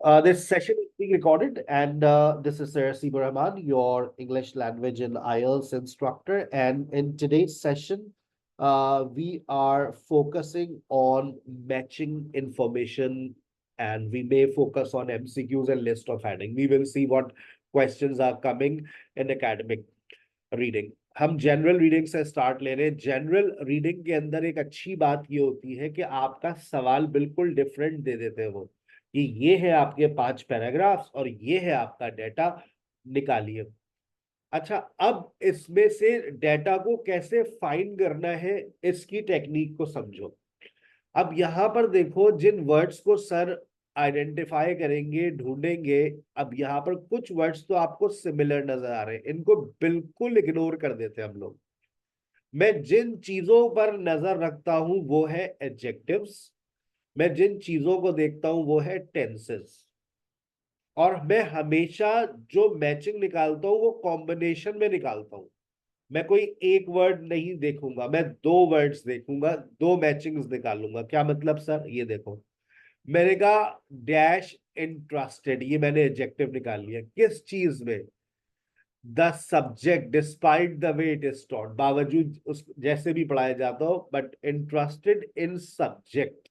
This session is being recorded, and this is Sir Sibu Rahman, your English language and IELTS instructor. And in today's session, we are focusing on matching information, and we may focus on MCQs and list of heading. We will see what questions are coming in academic reading. हम general reading से start ले रहे हैं। General reading के अंदर एक अच्छी बात ये होती है कि आपका सवाल बिल्कुल डिफरेंट दे देते हैं वो, कि ये है आपके 5 पैराग्राफ्स और ये है आपका डेटा, निकालिए। अच्छा, अब इसमें से डेटा को कैसे फाइंड करना है, इसकी टेक्निक को समझो। अब यहां पर देखो, जिन वर्ड्स को सर आइडेंटिफाई करेंगे, ढूंढेंगे, अब यहाँ पर कुछ वर्ड्स तो आपको सिमिलर नजर आ रहे हैं, इनको बिल्कुल इग्नोर कर देते हैं हम लोग। मैं जिन चीजों पर नजर रखता हूं वो है एडजेक्टिव्स, मैं जिन चीजों को देखता हूं वो है टेंसेस, और मैं हमेशा जो मैचिंग निकालता हूं वो कॉम्बिनेशन में निकालता हूं। मैं कोई एक वर्ड नहीं देखूंगा, मैं दो वर्ड्स देखूंगा, दो मैचिंग्स निकालूंगा। क्या मतलब सर? ये देखो, मैंने कहा डैश इंटरेस्टेड, ये मैंने एडजेक्टिव निकाल लिया। किस चीज में? The subject despite the way it is taught, बावजूद उस जैसे भी पढ़ाया जाता हो, but interested in subject.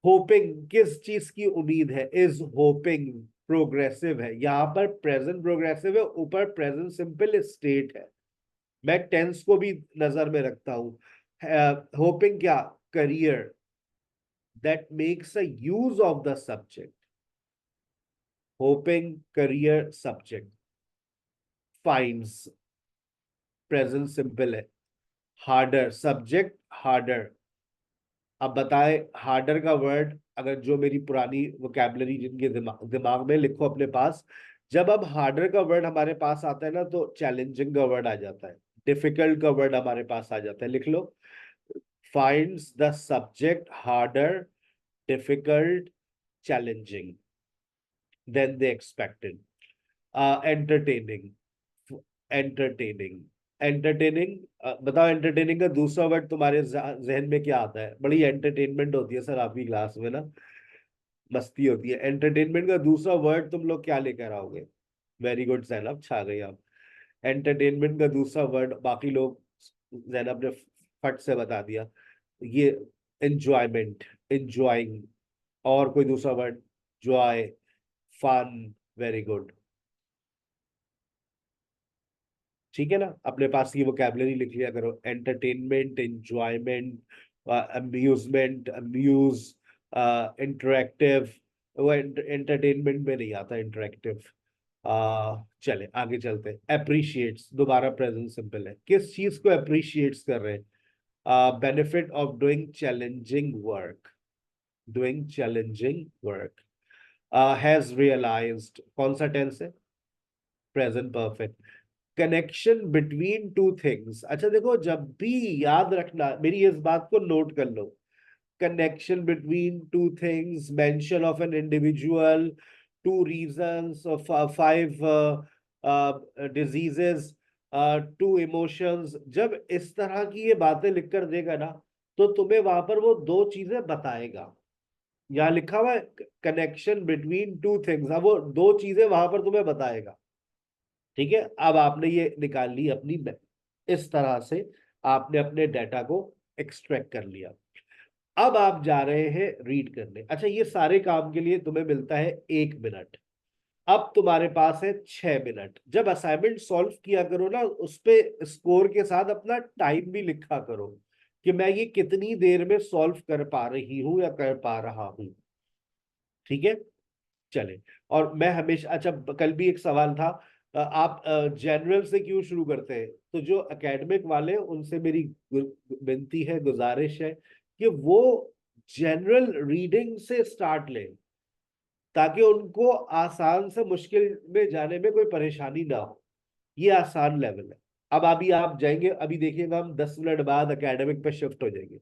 Hopping, किस चीज की उम्मीद है? इज होपिंग, प्रोग्रेसिव है, यहां पर प्रेजेंट प्रोग्रेसिव है, ऊपर प्रेजेंट सिंपल स्टेट है। मैं टेंस को भी नजर में रखता हूं। होपिंग क्या? Career that makes a use of the subject. Hoping, career, subject. Finds, present simple है। Harder, subject, harder. अब बताए हार्डर का वर्ड, अगर जो मेरी पुरानी वोकैबुलरी जिनके दिमाग में, लिखो अपने पास। जब अब हार्डर का वर्ड हमारे पास आता है ना, तो चैलेंजिंग का वर्ड आ जाता है, डिफिकल्ट का वर्ड हमारे पास आ जाता है। लिख लो, finds the subject harder, difficult, challenging than they expected. Entertaining, entertaining, entertaining। बताओ एंटरटेनिंग का दूसरा वर्ड तुम्हारे जहन में क्या आता है? बड़ी एंटरटेनमेंट होती है सर आपकी क्लास में ना, मस्ती होती है। एंटरटेनमेंट का दूसरा वर्ड तुम लोग क्या लेकर आओगे? वेरी गुड जैनब, छा गई आप। एंटरटेनमेंट का दूसरा वर्ड बाकी लोग, जैनब ने फट से बता दिया, ये एंजॉयमेंट, एंजॉइंग। और कोई दूसरा word? Joy, fun, very good. ठीक है ना? अपने पास की वोकैबुलरी लिख लिया करो। Entertainment, enjoyment, amusement, amuse, interactive. वो एंटरटेनमेंट में नहीं आता इंटरेक्टिव। चले आगे चलते। अप्रिशिएट्स, दोबारा प्रेजेंट सिंपल है। किस चीज को अप्रिशिएट्स कर रहे हैं? Benefit of doing challenging work, doing challenging work. Has realized, कौन सा टेंस है? Present perfect. Connection between two things. अच्छा देखो, जब भी, याद रखना, मेरी इस बात को नोट कर लो। Connection between two things, mention of an individual, two reasons, five diseases, two emotions. जब इस तरह की ये बातें लिखकर देगा ना, तो तुम्हें वहां पर वो दो चीजें बताएगा। यहाँ लिखा हुआ है कनेक्शन बिटवीन टू थिंग्स, हाँ, वो दो चीजें वहां पर तुम्हें बताएगा। ठीक है, अब आपने ये निकाल ली अपनी, इस तरह से आपने अपने डाटा को एक्सट्रैक्ट कर लिया। अब आप जा रहे हैं रीड करने। अच्छा, ये सारे काम के लिए तुम्हें मिलता है 1 मिनट। अब तुम्हारे पास है 6 मिनट। जब असाइनमेंट सॉल्व किया करो ना, उस पे स्कोर के साथ अपना टाइम भी लिखा करो, कि मैं ये कितनी देर में सॉल्व कर पा रही हूं या कर पा रहा हूं। ठीक है, चले। और मैं हमेशा, अच्छा कल भी एक सवाल था, आप जनरल से क्यों शुरू करते हैं? तो जो एकेडमिक वाले, उनसे मेरी विनती है, गुजारिश है, कि वो जनरल रीडिंग से स्टार्ट लें, ताकि उनको आसान से मुश्किल में जाने में कोई परेशानी ना हो। ये आसान लेवल है। अब अभी आप जाएंगे, अभी देखिएगा, हम 10 मिनट बाद एकेडमिक पे शिफ्ट हो जाएंगे।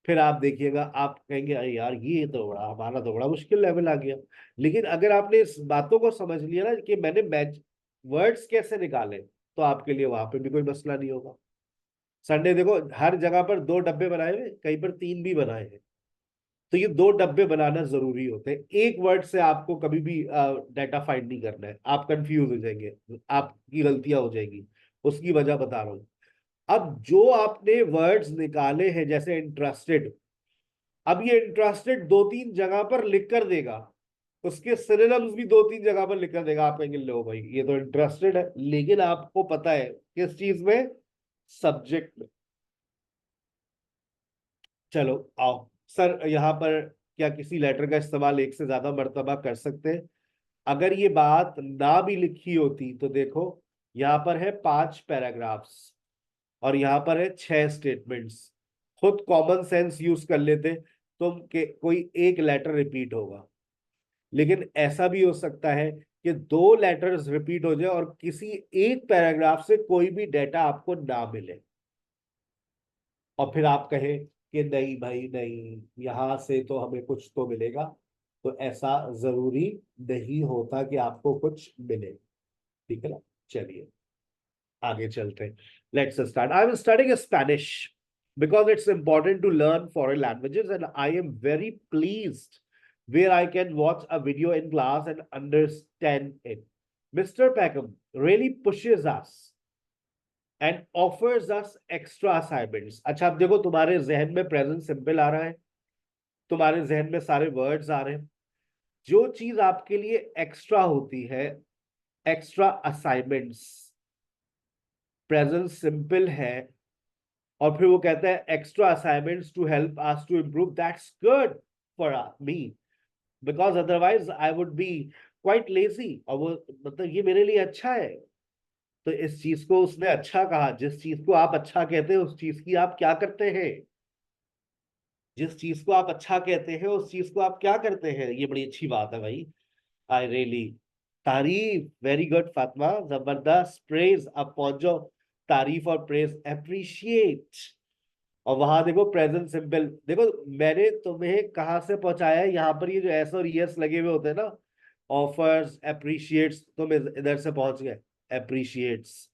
फिर आप देखिएगा, आप कहेंगे अरे यार, ये तो बड़ा, हमारा तो बड़ा मुश्किल लेवल आ गया। लेकिन अगर आपने इस बातों को समझ लिया ना, कि मैंने मैच वर्ड्स कैसे निकाले, तो आपके लिए वहां पे भी कोई मसला नहीं होगा। संडे देखो, हर जगह पर 2 डब्बे बनाए हुए, कहीं पर 3 भी बनाए हैं। तो ये दो डब्बे बनाना जरूरी होते हैं। एक वर्ड से आपको कभी भी डाटा फाइंड नहीं करना है, आप कंफ्यूज हो जाएंगे, आपकी गलतियां हो जाएगी। उसकी वजह बता रहा हूं। अब जो आपने वर्ड्स निकाले हैं जैसे इंटरेस्टेड, अब ये इंटरेस्टेड दो तीन जगह पर लिख कर देगा, उसके सिनोनिम्स भी दो तीन जगह पर लिख कर देगा। आप कहेंगे लो भाई ये तो इंटरेस्टेड है, लेकिन आपको पता है किस चीज में, सब्जेक्ट में। चलो आओ सर, यहाँ पर क्या किसी लेटर का इस्तेमाल एक से ज्यादा मर्तबा कर सकते हैं? अगर ये बात ना भी लिखी होती तो देखो, यहाँ पर है 5 पैराग्राफ्स और यहाँ पर है 6 स्टेटमेंट्स। खुद कॉमन सेंस यूज कर लेते तुम के कोई एक लेटर रिपीट होगा। लेकिन ऐसा भी हो सकता है कि दो लेटर्स रिपीट हो जाए और किसी एक पैराग्राफ से कोई भी डेटा आपको ना मिले, और फिर आप कहें कि नहीं भाई नहीं, यहां से तो हमें कुछ तो मिलेगा। तो ऐसा जरूरी नहीं होता कि आपको कुछ मिले। ठीक है ना? चलिए आगे चलते हैं। Let's start. I am studying Spanish because it's important to learn foreign languages, and I am very pleased where I can watch a video in class and understand it. Mr. Peckham really pushes us and offers us extra assignments. अच्छा अब देखो, तुम्हारे जहन में present simple आ रहा है, तुम्हारे जहन में सारे वर्ड्स आ रहे हैं। जो चीज आपके लिए एक्स्ट्रा होती है, एक्स्ट्रा असाइनमेंट्स, प्रेजेंट सिंपल है, और फिर वो कहता है extra assignments to help us to improve, that's good for me, because otherwise I would be quite lazy. और वो मतलब ये मेरे लिए अच्छा है। तो इस चीज को उसने अच्छा कहा। जिस चीज को आप अच्छा कहते हैं उस चीज की आप क्या करते हैं? जिस चीज को आप अच्छा कहते हैं उस चीज को आप क्या करते हैं? ये बड़ी अच्छी बात है भाई। आई रियली, तारीफ, वेरी गुड फातिमा, जबरदस्त, प्रेज। अब पहुंचो, तारीफ और प्रेज, अप्रिशिएट। और वहां देखो प्रेजेंट सिंपल, देखो मैंने तुम्हें कहां से पहुंचाया है, यहाँ पर ये जो एस और ईएस लगे हुए होते हैं ना, ऑफर्स, अप्रिशिएट्स, तुम इधर से पहुंच गए, अप्रिशिएट्स।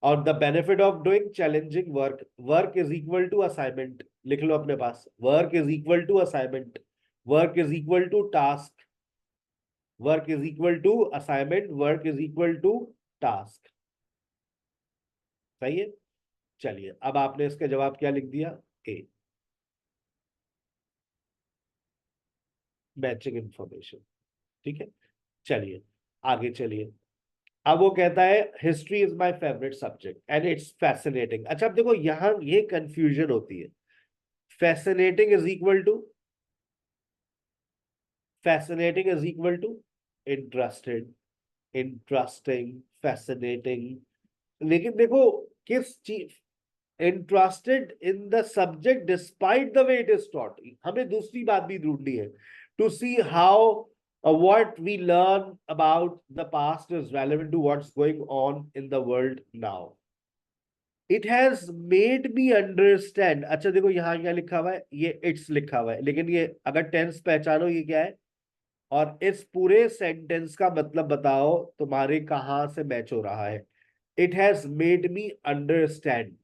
और the benefit of doing challenging work, work is equal to assignment, लिख लो अपने पास, work is equal to assignment, work is equal to task, work is equal to assignment, work is equal to task. सही है? चलिए अब आपने इसका जवाब क्या लिख दिया? A, matching information. ठीक है, चलिए आगे चलिए। अब वो कहता है history is my favourite subject and it's fascinating. अच्छा अब देखो यहां ये कंफ्यूजन होती है। Fascinating is equal to, fascinating is equal to interested, interesting, fascinating. लेकिन देखो किस चीज, interested in the subject despite the way it is taught. हमें दूसरी बात भी ढूंढनी है, to see how what we learn about the past is relevant to what's going on in the world now. It has made me understand। अच्छा देखो यहाँ क्या लिखा हुआ है, ये इट्स लिखा हुआ है, लेकिन ये अगर टेंस पहचानो ये क्या है, और इस पूरे सेंटेंस का मतलब बताओ तुम्हारे कहाँ से मैच हो रहा है। It has made me understand,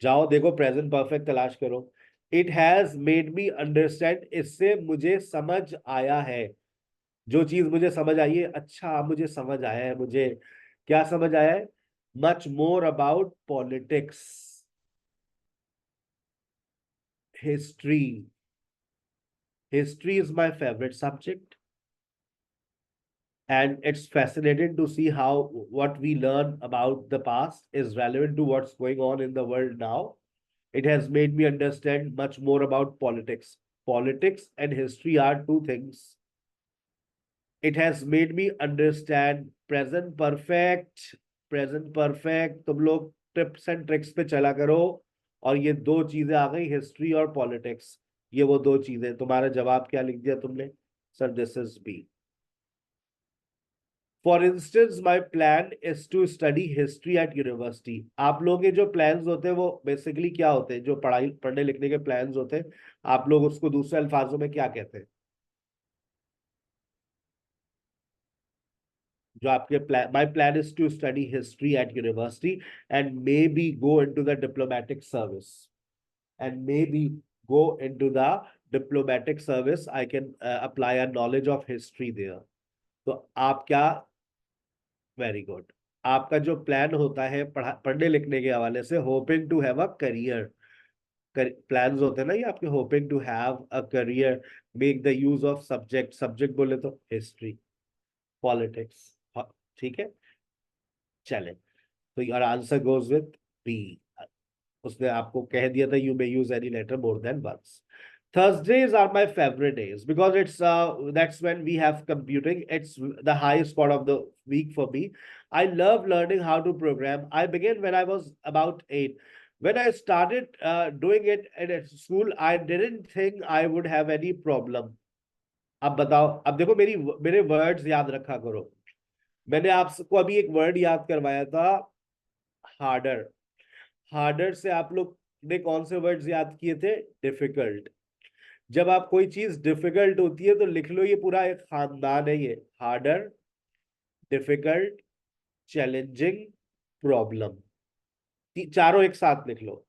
जाओ देखो प्रेजेंट परफेक्ट तलाश करो। It has made me understand, इससे मुझे समझ आया है। जो चीज मुझे समझ आई है, अच्छा मुझे समझ आया है, मुझे क्या समझ आया है? Much more about politics, history. History is my favourite subject and it's fascinating to see how what we learn about the past is relevant to what's going on in the world now. It has made me understand much more about politics. Politics and history are two things. It has made me understand present perfect, present perfect। तुम लोग tips and tricks पे चला करो। और ये दो चीजें आ गई, हिस्ट्री और पॉलिटिक्स, ये वो दो चीजें। तुम्हारा जवाब क्या लिख दिया तुमने? Sir this is B. For instance my plan is to study history at university. आप लोगों के जो प्लान्स होते हैं वो बेसिकली क्या होते हैं? जो पढ़ाई पढ़ने लिखने के प्लान्स होते हैं, आप लोग उसको दूसरे अल्फाजों में क्या कहते हैं? जो आपके plan, my plan is to study history at university and maybe go into the diplomatic service, and maybe go into the diplomatic service, I can apply a knowledge of history there. तो आप क्या, very good, आपका जो plan होता है पढ़ने लिखने के हवाले से, hoping to have a career, plans होते हैं ना ये आपके, hoping to have a career, make the use of subject, subject बोले तो हिस्ट्री, पॉलिटिक्स, ठीक है। चले, तो your answer goes with B. उसने आपको कह दिया था you may use any letter more than once. Thursdays are my favorite days because it's that's when we have computing. It's the highest part of the week for me. I love learning how to program. I began when I was about 8. When I started doing it at school, I didn't think I would have any problem. अब बताओ, अब देखो मेरे words याद रखा करो। मैंने आपको अभी एक वर्ड याद करवाया था, हार्डर। हार्डर से आप लोग ने कौन से वर्ड्स याद किए थे? डिफिकल्ट। जब आप कोई चीज डिफिकल्ट होती है तो लिख लो, ये पूरा एक खानदान है ये, हार्डर, डिफिकल्ट, चैलेंजिंग, प्रॉब्लम, चारों एक साथ लिख लो।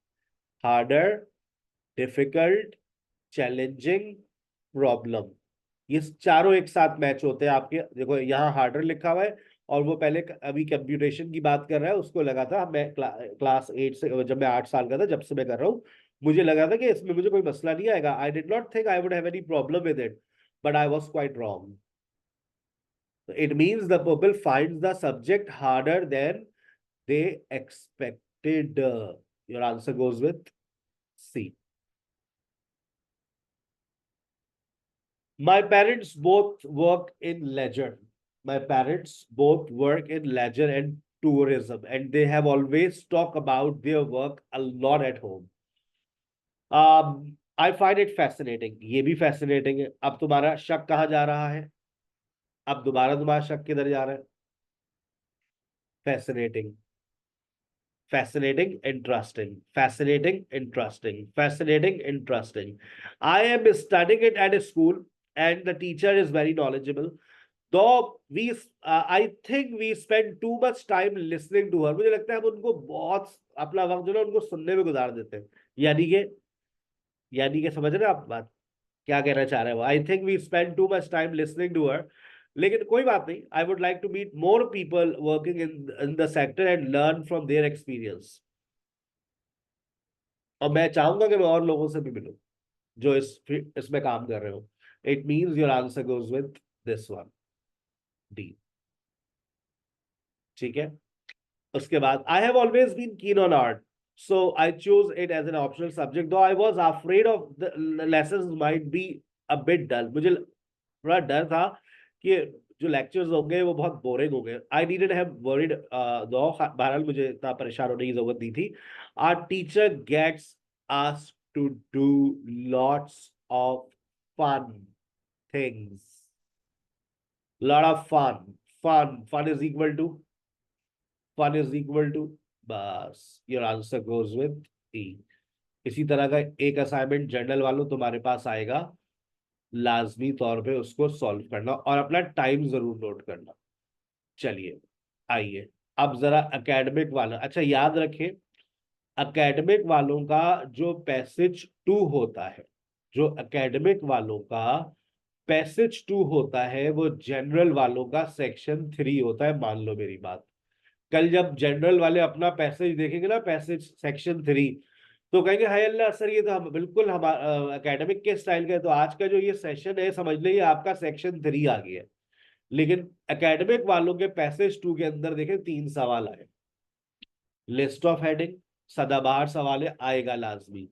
हार्डर, डिफिकल्ट, चैलेंजिंग, प्रॉब्लम, ये चारों एक साथ मैच होते हैं आपके। देखो यहाँ हार्डर लिखा हुआ है, और वो पहले अभी कंप्यूटेशन की बात कर रहा है, उसको लगा था, मैं क्लास 8 से, जब मैं 8 साल का था जब से मैं कर रहा हूँ, मुझे लगा था कि इसमें मुझे कोई मसला नहीं आएगा। I did not think I would have any problem with it, but I was quite wrong. It means the people finds the subject harder than they expected. Your answer goes with C. My parents both work in leisure. My parents both work in leisure and tourism, and they have always talked about their work a lot at home. I find it fascinating. ये भी fascinating है। अब तुम्हारा शक कहाँ जा रहा है? अब दोबारा तुम्हारा शक किधर जा रहा है? Fascinating, fascinating, interesting, fascinating, interesting, fascinating, interesting. I am studying it at a school, and the teacher is very knowledgeable. तो we I think we spend too much time listening to her. मुझे लगता है हम उनको बहुत अपना वक्त जो है उनको सुनने में गुजार देते हैं। यानी कि समझ रहे हैं आप बात क्या कहना चाह रहे हो? I think we spend too much time listening to her. लेकिन कोई बात नहीं, I would like to meet more people working in the sector and learn from their experience. और मैं चाहूंगा कि मैं और लोगों से भी मिलूं जो इसमें काम कर रहे हो। It means your answer goes with this one, D. ठीक है। उसके बाद I have always been keen on art, so I choose it as an optional subject, though I was afraid of the lessons might be a bit dull. मुझे थोड़ा डर था कि जो लेक्चर्स होंगे वो बहुत बोरिंग होंगे। आई नीडेड हैव वरीड दो, बहरहाल मुझे इतना परेशान होने की जरूरत नहीं थी। Our teacher gets us to do lots of fun things, lot of fun is equal to, बस योर आंसर गोज विथ ई। इसी तरह का एक असाइनमेंट जर्नल वालों तुम्हारे पास आएगा, लाजमी तौर पे उसको सॉल्व करना और अपना टाइम जरूर नोट करना। चलिए आइए, अब जरा एकेडमिक वाला, अच्छा याद रखें, एकेडमिक वालों का जो पैसेज टू होता है, जो एकेडमिक वालों का पैसेज टू होता है, वो जनरल वालों का सेक्शन 3 होता है। मान लो मेरी बात, कल जब जनरल वाले अपना पैसेज देखेंगे ना, पैसेज सेक्शन 3, तो कहेंगे हाय अल्लाह सर, ये तो हम बिल्कुल हम एकेडमिक के स्टाइल का है। तो आज का जो ये सेशन है, समझ लीजिए आपका सेक्शन 3 आ गया है। लेकिन एकेडमिक वालों के पैसेज 2 के अंदर देखें 3 सवाल आए। लिस्ट ऑफ हेडिंग, सदाबहार सवाल है, आएगा लाजमी।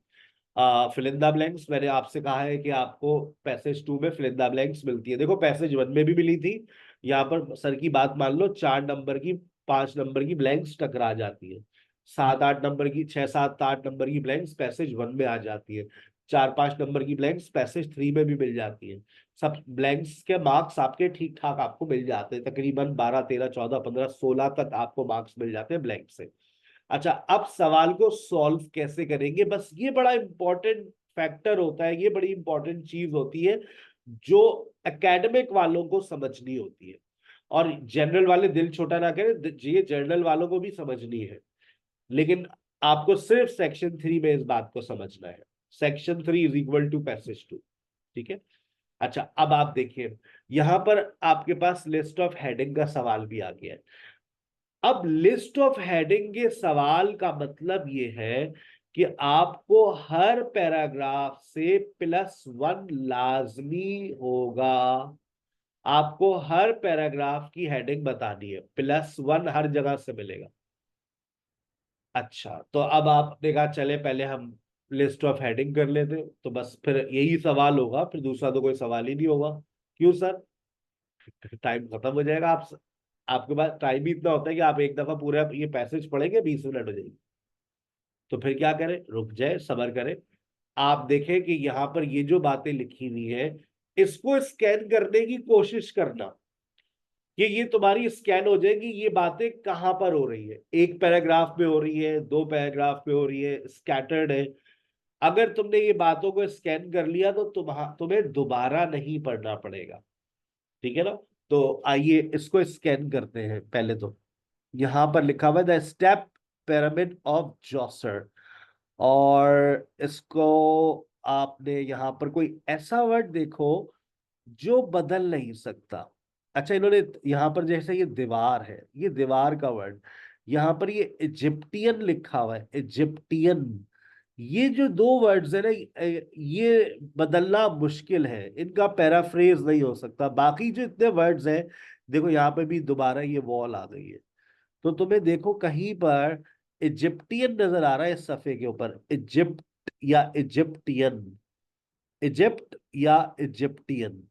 फिलिंदा ब्लैंक्स, मैंने आपसे कहा है कि आपको पैसेज 2 में फिलिंदा ब्लैंक्स मिलती है। देखो पैसेज 1 में भी मिली थी, यहाँ पर सर की बात मान लो, 4 नंबर की 5 नंबर की ब्लैंक्स टकरा जाती है, 7-8 नंबर की, 6-7-8 नंबर की ब्लैंक्स पैसेज 1 में आ जाती है, 4-5 नंबर की ब्लैंक्स पैसेज 3 में भी मिल जाती है। सब ब्लैंक्स के मार्क्स आपके ठीक ठाक आपको मिल जाते हैं, तकरीबन 12, 13, 14, 15, 16 तक आपको मार्क्स मिल जाते हैं ब्लैंक से। अच्छा, अब सवाल को सॉल्व कैसे करेंगे, बस ये बड़ा इंपॉर्टेंट फैक्टर होता है, ये बड़ी इंपॉर्टेंट चीज होती है जो एकेडमिक वालों को समझनी होती है। और जनरल वाले दिल छोटा ना करें, ये जनरल वालों को भी समझनी है, लेकिन आपको सिर्फ सेक्शन 3 में इस बात को समझना है। Section 3 is equal to passage 2। ठीक है। अच्छा, अब आप देखिए, यहां पर आपके पास लिस्ट ऑफ हेडिंग का सवाल भी आ गया है। अब लिस्ट ऑफ हेडिंग के सवाल का मतलब ये है कि आपको हर पैराग्राफ से +1 लाजमी होगा। आपको हर पैराग्राफ की हेडिंग बतानी है, +1 हर जगह से मिलेगा। अच्छा, तो अब आपने कहा चले पहले हम लिस्ट ऑफ हेडिंग कर लेते, तो बस फिर यही सवाल होगा, फिर दूसरा तो कोई सवाल ही नहीं होगा। क्यों सर? टाइम खत्म हो जाएगा। आपके पास टाइम ही इतना होता है कि आप एक दफा पूरा ये पैसेज पढ़ेंगे, 20 मिनट हो जाएगी। तो फिर क्या करें, रुक जाए, सब्र करें। आप देखें कि यहाँ पर ये जो बातें लिखी हुई है, इसको स्कैन करने की कोशिश करना कि ये तुम्हारी स्कैन हो जाएगी, ये बातें कहां पर हो रही है, एक पैराग्राफ में हो रही है, 2 पैराग्राफ में हो रही है, स्कैटर्ड है। अगर तुमने ये बातों को स्कैन कर लिया तो तुम्हें दोबारा नहीं पढ़ना पड़ेगा। ठीक है ना? तो आइए इसको स्कैन करते हैं। पहले तो यहां पर लिखा हुआ है द स्टेप पिरामिड ऑफ जॉसर, और इसको आपने यहां पर कोई ऐसा वर्ड देखो जो बदल नहीं सकता। अच्छा, इन्होंने यहां पर जैसे ये दीवार है, ये दीवार का वर्ड, यहां पर ये इजिप्टियन लिखा हुआ है, इजिप्टियन। ये जो दो वर्ड्स है ना, ये बदलना मुश्किल है, इनका पैराफ्रेज नहीं हो सकता। बाकी जो इतने वर्ड्स हैं, देखो यहाँ पे भी दोबारा ये वॉल आ गई है, तो तुम्हें देखो कहीं पर इजिप्टियन नजर आ रहा है इस सफे के ऊपर, इजिप्ट या इजिप्टियन, इजिप्ट या इजिप्टियन।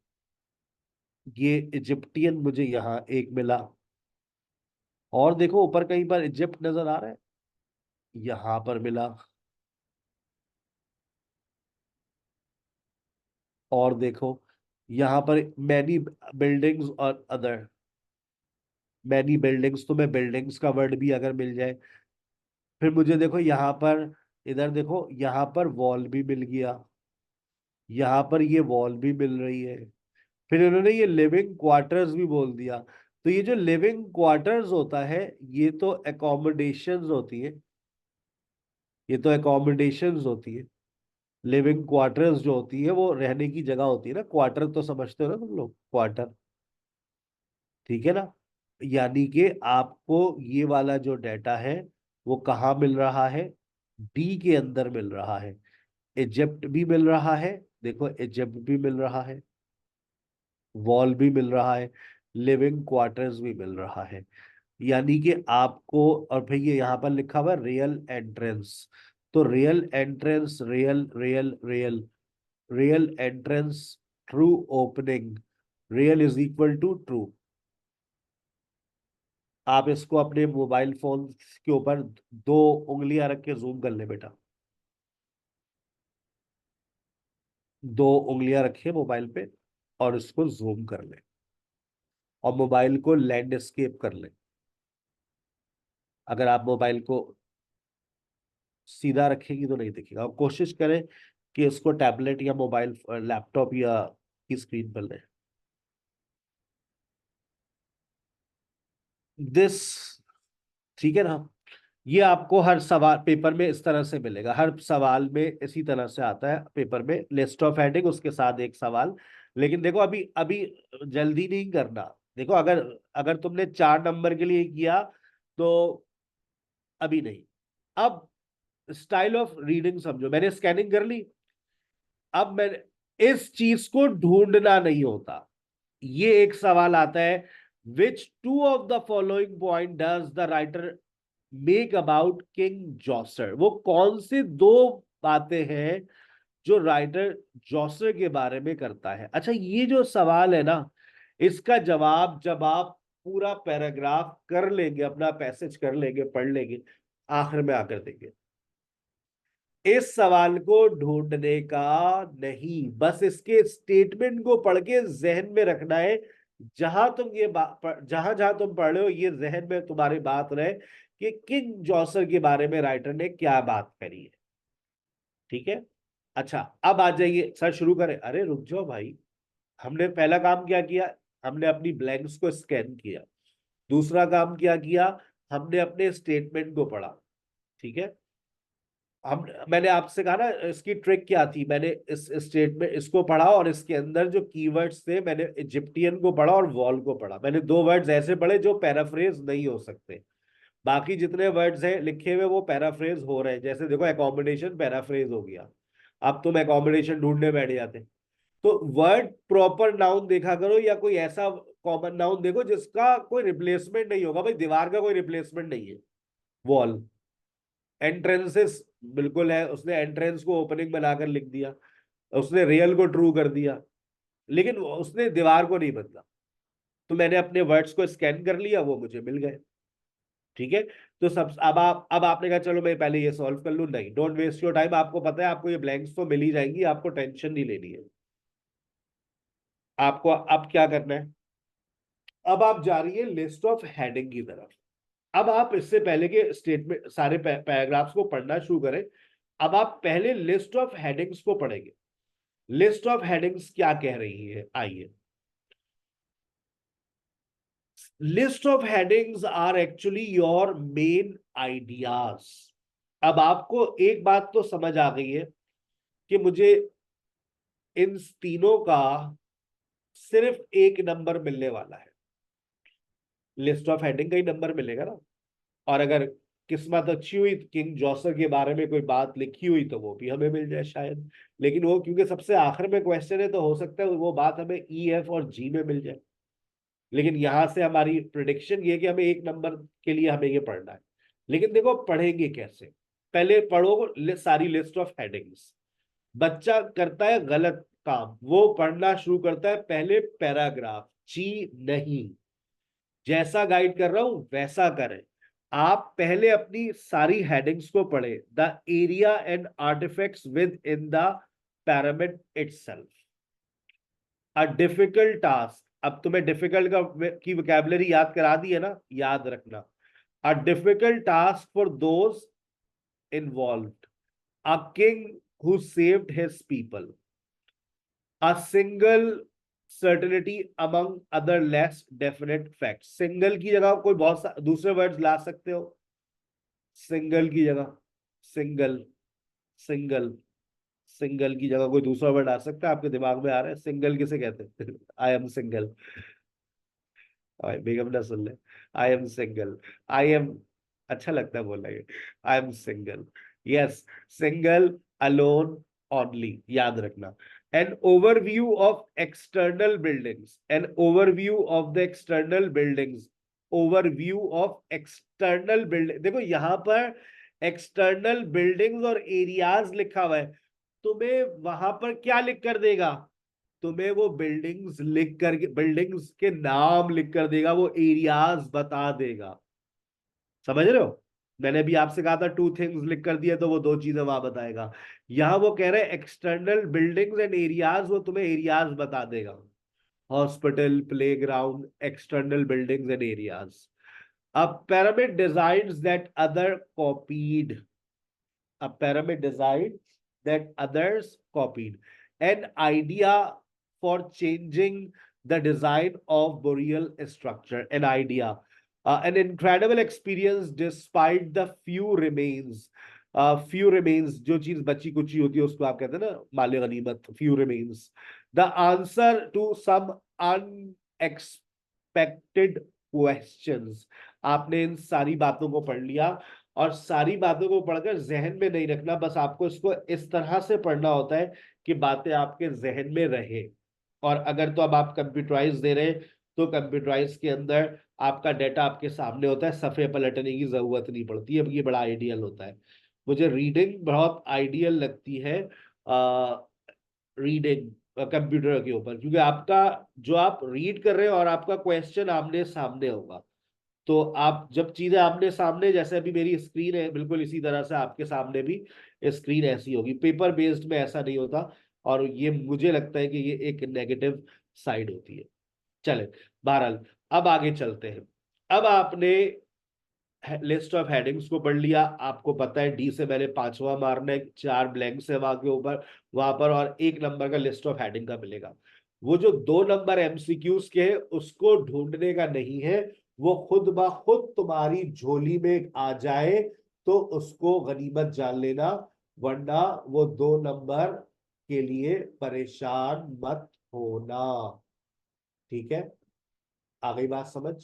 ये इजिप्टियन मुझे यहां एक मिला, और देखो ऊपर कहीं पर इजिप्ट नजर आ रहा है, यहां पर मिला। और देखो यहां पर मैनी बिल्डिंग्स और अदर, मैनी बिल्डिंग्स, तो मैं बिल्डिंग्स का वर्ड भी अगर मिल जाए, फिर मुझे देखो यहाँ पर, इधर देखो यहाँ पर वॉल भी मिल गया, यहाँ पर ये वॉल भी मिल रही है। फिर इन्होंने ये लिविंग क्वार्टर्स भी बोल दिया। तो ये जो लिविंग क्वार्टर्स होता है, ये तो एकोमोडेशंस होती है, ये तो एकोमोडेशंस होती है। लिविंग क्वार्टर्स जो होती है वो रहने की जगह होती है ना, क्वार्टर तो समझते हो ना तुम लोग, क्वार्टर। ठीक है ना? यानी कि आपको ये वाला जो डेटा है वो कहाँ मिल रहा है, डी के अंदर मिल रहा है। इजिप्ट भी मिल रहा है, देखो इजिप्ट भी मिल रहा है, वॉल भी मिल रहा है, लिविंग क्वार्टर्स भी मिल रहा है। यानी कि आपको, और फिर ये यहाँ पर लिखा हुआ है रियल एंट्रेंस, तो real entrance, real real real, real entrance, true opening, real is equal to true. आप इसको अपने मोबाइल फोन के ऊपर 2 उंगलियां रख के जूम कर ले बेटा, 2 उंगलियां रखिए मोबाइल पे, और इसको जूम कर ले, और मोबाइल को लैंडस्केप कर ले। अगर आप मोबाइल को सीधा रखेंगी तो नहीं दिखेगा, और कोशिश करें कि इसको टैबलेट या मोबाइल लैपटॉप या की स्क्रीन पर ले। दिस, ठीक है ना? ये आपको हर सवाल पेपर में इस तरह से मिलेगा, हर सवाल में इसी तरह से आता है पेपर में, लिस्ट ऑफ हेडिंग उसके साथ एक सवाल। लेकिन देखो अभी अभी जल्दी नहीं करना। देखो अगर अगर तुमने 4 नंबर के लिए किया तो अभी नहीं। अब स्टाइल ऑफ रीडिंग समझो, मैंने स्कैनिंग कर ली, अब मैंने इस चीज को ढूंढना नहीं होता। ये एक सवाल आता है, which two of the following point does the writer make about king Djoser, वो कौन सी 2 बातें हैं जो राइटर जॉसर के बारे में करता है। अच्छा, ये जो सवाल है ना, इसका जवाब जब आप पूरा पैराग्राफ कर लेंगे, अपना पैसेज कर लेंगे, पढ़ लेंगे, आखिर में आकर देंगे। इस सवाल को ढूंढने का नहीं, बस इसके स्टेटमेंट को पढ़ के जहन में रखना है। जहां तुम ये जहां जहां तुम पढ़ रहे हो, ये जहन में तुम्हारी बात रहे कि किंग जॉसर के बारे में राइटर ने क्या बात करी है। ठीक है? अच्छा, अब आ जाइए सर, शुरू करें। अरे रुक जाओ भाई, हमने पहला काम क्या किया, हमने अपनी ब्लैंक्स को स्कैन किया। दूसरा काम क्या किया, हमने अपने स्टेटमेंट को पढ़ा। ठीक है? मैंने आपसे कहा ना इसकी ट्रिक क्या थी, मैंने इस स्टेट में इसको पढ़ा और इसके अंदर जो कीवर्ड्स थे मैंने इजिप्टियन को पढ़ा और वॉल को पढ़ा। मैंने दो वर्ड्स ऐसे पढ़े जो पैराफ्रेज नहीं हो सकते, बाकी जितने वर्ड्स हैं लिखे हुए वो पैराफ्रेज हो रहे हैं। जैसे देखो एकोमोडेशन पैराफ्रेज हो गया, अब तुम एकोमोडेशन ढूंढने बैठ जाते। तो वर्ड प्रॉपर नाउन देखा करो या कोई ऐसा कॉमन नाउन देखो जिसका कोई रिप्लेसमेंट नहीं होगा। भाई दीवार का कोई रिप्लेसमेंट नहीं है, वॉल। एंट्रेंसेस बिल्कुल है, उसने एंट्रेंस को ओपनिंग बनाकर लिख दिया, उसने रियल को ट्रू कर दिया, लेकिन उसने दीवार को नहीं बदला। तो मैंने अपने वर्ड्स को स्कैन कर लिया, वो मुझे मिल गए। ठीक है, तो सब अब आपने कहा चलो मैं पहले ये सॉल्व कर लूं, नहीं, डोंट वेस्ट योर टाइम। आपको पता है आपको ये ब्लैंक्स तो मिल ही जाएंगी, आपको टेंशन नहीं लेनी है। आपको अब क्या करना है, अब आप जा रही है लिस्ट ऑफ हेडिंग की तरफ। अब आप इससे पहले के स्टेटमेंट सारे पैराग्राफ्स को पढ़ना शुरू करें। अब आप पहले लिस्ट ऑफ हेडिंग्स को पढ़ेंगे। लिस्ट ऑफ हेडिंग्स क्या कह रही है, आइए। List of headings are actually your main ideas. अब आपको एक बात तो समझ आ गई है कि मुझे इन तीनों का सिर्फ एक नंबर मिलने वाला है। लिस्ट ऑफ हेडिंग का ही नंबर मिलेगा ना, और अगर किस्मत अच्छी हुई किंग जोसर के बारे में कोई बात लिखी हुई तो वो भी हमें मिल जाए शायद। लेकिन वो क्योंकि सबसे आखिर में क्वेश्चन है तो हो सकता है वो बात हमें ई एफ और जी में मिल जाए। लेकिन यहां से हमारी प्रिडिक्शन ये कि हमें एक नंबर के लिए हमें ये पढ़ना है। लेकिन देखो पढ़ेंगे कैसे, पहले पढ़ो सारी लिस्ट ऑफ हेडिंग्स। बच्चा करता है गलत काम, वो पढ़ना शुरू करता है पहले पैराग्राफ, जी नहीं, जैसा गाइड कर रहा हूं वैसा करें। आप पहले अपनी सारी हेडिंग्स को पढ़े, the area and artifacts within the pyramid itself, a difficult task. अब तुम्हें डिफिकल्ट की वोकैबुलरी याद करा दी है ना, याद रखना। अ difficult task for those involved, a king who saved his people, a single certainty among other less definite facts। Single की जगह कोई बहुत दूसरे वर्ड्स ला सकते हो, सिंगल की जगह सिंगल, सिंगल, सिंगल की जगह कोई दूसरा वर्ड आ सकता है आपके दिमाग में आ रहा है? सिंगल किसे कहते हैं? I am single. बेगम ना सुन ले, I am single, I am, अच्छा लगता है बोलना ये, I am single, yes, single, alone, only, याद रखना। An overview of external buildings, an overview of the external buildings, overview of external building. देखो यहां पर एक्सटर्नल बिल्डिंग्स और एरियाज लिखा हुआ है, तुम्हें वहां पर क्या लिख कर देगा? तुम्हें वो बिल्डिंग्स लिख कर, बिल्डिंग्स के नाम लिख कर देगा, वो एरियाज बता देगा। समझ रहे हो? मैंने भी आपसे कहा था टू थिंग्स लिख कर दिया तो वो दो चीजें वहां बताएगा। यहां वो कह रहे हैं एक्सटर्नल बिल्डिंग्स एंड एरियाज, वो तुम्हें एरियाज बता देगा। Hospital, playground, external buildings and areas. अब pyramid designs that other copied, a pyramid design that others copied, an idea for changing the design of burial structure, an idea, an incredible experience despite the few remains। few remains, जो चीज बची कुची होती है उसको आप कहते हैं ना माले गनीमत, few remains, the answer to some unexpected questions। आपने इन सारी बातों को पढ़ लिया, और सारी बातों को पढ़कर जहन में नहीं रखना, बस आपको इसको इस तरह से पढ़ना होता है कि बातें आपके जहन में रहे। और अगर तो अब आप कंप्यूटराइज दे रहे हैं तो कंप्यूटराइज के अंदर आपका डेटा आपके सामने होता है, सफ़े पलटने की जरूरत नहीं पड़ती है। अब ये बड़ा आइडियल होता है। मुझे रीडिंग बहुत आइडियल लगती है, रीडिंग कंप्यूटर के ऊपर, क्योंकि आपका जो आप रीड कर रहे हो और आपका क्वेश्चन आमने सामने होगा। तो आप जब चीजें आमने सामने, जैसे अभी मेरी स्क्रीन है बिल्कुल इसी तरह से आपके सामने भी स्क्रीन ऐसी होगी। पेपर बेस्ड में ऐसा नहीं होता, और ये मुझे लगता है कि ये एक नेगेटिव साइड होती है। चले, बहरहाल अब आगे चलते हैं। अब आपने लिस्ट ऑफ हेडिंग्स को पढ़ लिया, आपको पता है डी से मैंने पांचवा मारना है, चार ब्लैंक्स है वहां के ऊपर, वहां पर, और एक नंबर का लिस्ट ऑफ हेडिंग का मिलेगा। वो जो दो नंबर एमसीक्यूज के है उसको ढूंढने का नहीं है, वो खुद ब खुद तुम्हारी झोली में आ जाए तो उसको गनीमत जान लेना। वरना वो 2 नंबर के लिए परेशान मत होना। ठीक है, आ गई बात समझ?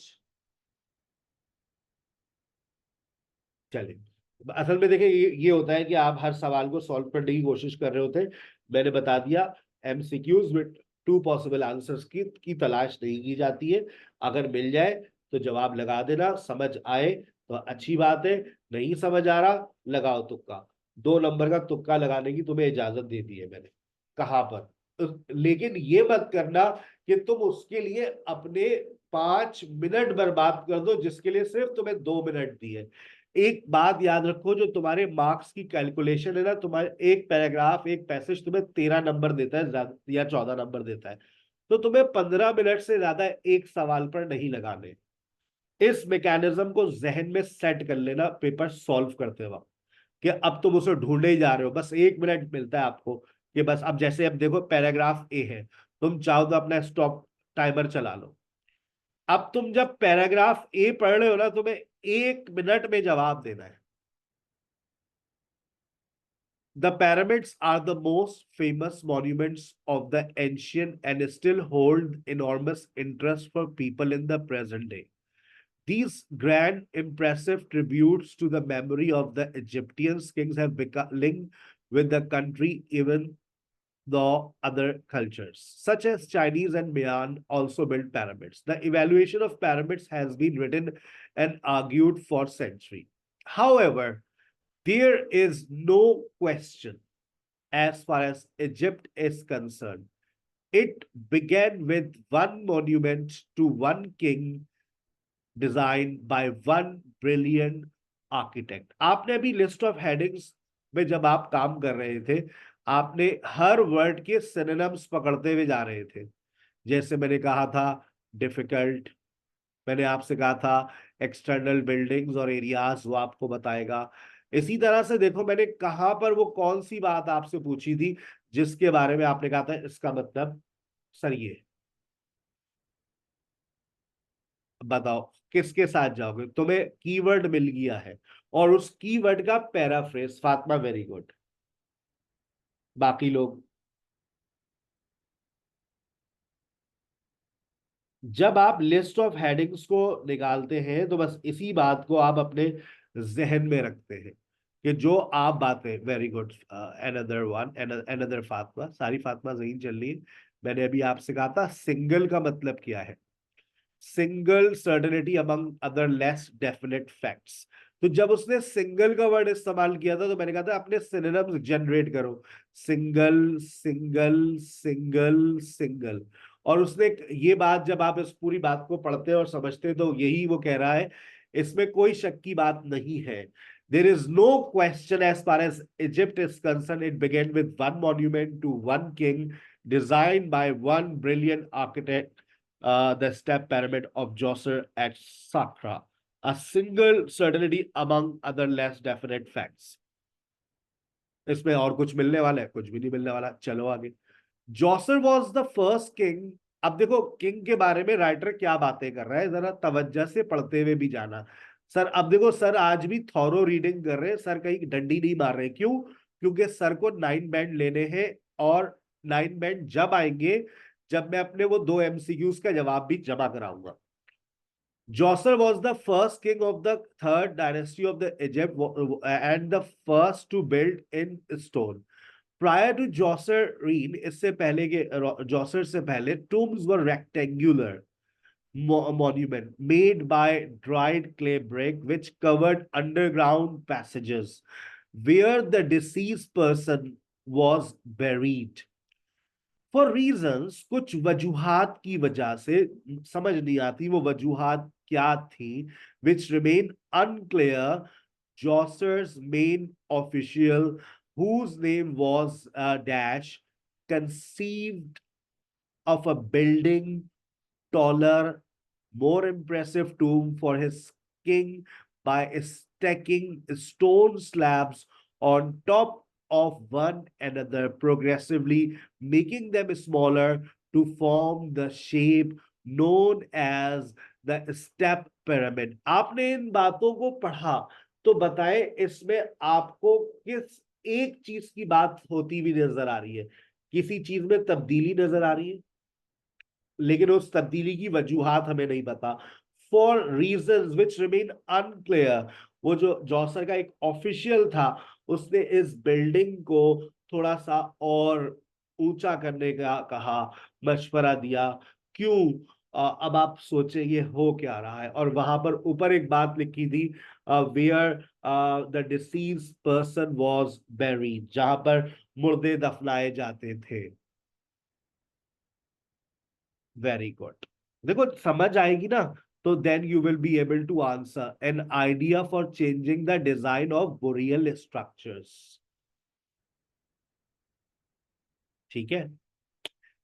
चलिए, असल में देखिए ये होता है कि आप हर सवाल को सॉल्व करने की कोशिश कर रहे होते हैं। मैंने बता दिया, एमसीक्यूज विद 2 पॉसिबल आंसर्स की तलाश नहीं की जाती है। अगर मिल जाए तो जवाब लगा देना, समझ आए तो अच्छी बात है, नहीं समझ आ रहा लगाओ तुक्का। 2 नंबर का तुक्का लगाने की तुम्हें इजाजत दे दी है मैंने। कहाँ पर? लेकिन ये मत करना कि तुम उसके लिए अपने 5 मिनट बर्बाद कर दो, जिसके लिए सिर्फ तुम्हें 2 मिनट दिए। एक बात याद रखो, जो तुम्हारे मार्क्स की कैलकुलेशन है ना, तुम्हारे एक पैराग्राफ एक पैसेज तुम्हें 13 नंबर देता है या 14 नंबर देता है, तो तुम्हें 15 मिनट से ज्यादा एक सवाल पर नहीं लगाने। इस मैकेनिज्म को जहन में सेट कर लेना पेपर सॉल्व करते वक्त, कि अब तुम उसे ढूंढे ही जा रहे हो, बस 1 मिनट मिलता है आपको। कि बस अब जैसे अब देखो पैराग्राफ ए है, तुम चाहो तो अपना स्टॉप टाइमर चला लो। अब तुम जब पैराग्राफ ए पढ़ रहे हो ना, तुम्हें 1 मिनट में जवाब देना है। The pyramids are the most famous monuments of the ancient and still hold enormous interest for people in the present day. These grand, impressive tributes to the memory of the Egyptian kings have become linked with the country, even though other cultures, such as Chinese and Mayan, also built pyramids. The evaluation of pyramids has been written and argued for centuries. However, there is no question as far as Egypt is concerned. It began with one monument to one king designed by one brilliant architect. आपने अभी list of headings में जब आप काम कर रहे थे, आपने हर वर्ड के सिनोनिम्स पकड़ते हुए जा रहे थे। जैसे मैंने कहा था डिफिकल्ट, मैंने आपसे कहा था एक्सटर्नल बिल्डिंग्स और एरियाज, वो आपको बताएगा। इसी तरह से देखो, मैंने कहां पर वो कौन सी बात आपसे पूछी थी जिसके बारे में आपने कहा था इसका मतलब सर ये। बताओ किसके साथ जाओगे? तुम्हें कीवर्ड मिल गया है और उस कीवर्ड का पैराफ्रेज। Fatima very good. बाकी लोग, जब आप लिस्ट ऑफ हेडिंग्स को निकालते हैं तो बस इसी बात को आप अपने जहन में रखते हैं कि जो आप बातें, very good, another one, another Fatima, सारी फातिमा जहीन चल रही है। मैंने अभी आपसे कहा था सिंगल का मतलब क्या है। Single certainty among other less definite facts. तो जब उसने सिंगल का वर्ड इस्तेमाल किया था तो मैंने कहा था अपने सिनोनिम्स जनरेट करो। Single, single, single, single. और उसने ये बात, जब आप इस पूरी बात को पढ़ते हैं और समझते हैं तो यही वो कह रहा है, इसमें कोई शक की बात नहीं है। There is no question as far as Egypt is concerned. It began with one monument to one king, designed by one brilliant architect, the step pyramid of Djoser at Sakra, a single certainty among other less definite facts. इसमें और कुछ मिलने वाला है? कुछ भी नहीं मिलने वाला। चलो आगे। जॉसर वॉज द फर्स्ट किंग। अब देखो किंग के बारे में राइटर क्या बातें कर रहा है, जरा तवज्जो से पढ़ते हुए भी जाना। सर अब देखो, सर आज भी थॉरो रीडिंग कर रहे हैं, सर कहीं डंडी नहीं मार रहे। क्यों? क्योंकि सर को 9 बैंड लेने हैं, और 9 बैंड जब आएंगे जब मैं अपने वो 2 MCQs का जवाब भी जमा कराऊंगा। Djoser was the first king of the third dynasty of the Egypt and the first to build in stone. Prior to Djoser reign, इससे पहले के Djoser से पहले tombs were rectangular monument made by dried clay brick which covered underground passages where the deceased person was buried. For reasons, कुछ वजूहात की वजह से, समझ नहीं आती वो वजूहात क्या थी, which remain unclear, Djoser's main official whose name was dash conceived of a building taller, more impressive tomb for his king by stacking stone slabs on top of one another, progressively making them smaller to form the shape known as the step pyramid. आपने इन बातों को पढ़ा तो बताएं इसमें आपको किस एक चीज की बात होती भी नजर आ रही है, किसी चीज में तब्दीली नजर आ रही है, लेकिन उस तब्दीली की वजूहात हमें नहीं पता, for reasons which remain unclear. वो जो जॉसर का एक ऑफिशियल था, उसने इस बिल्डिंग को थोड़ा सा और ऊंचा करने का कहा, मशवरा दिया। क्यों? अब आप सोचे ये हो क्या रहा है। और वहां पर ऊपर एक बात लिखी थी, where the deceased person was buried, जहां पर मुर्दे दफनाए जाते थे। Very good. देखो समझ आएगी ना, तो then you will be able to answer an idea for changing the design of burial structures. ठीक है।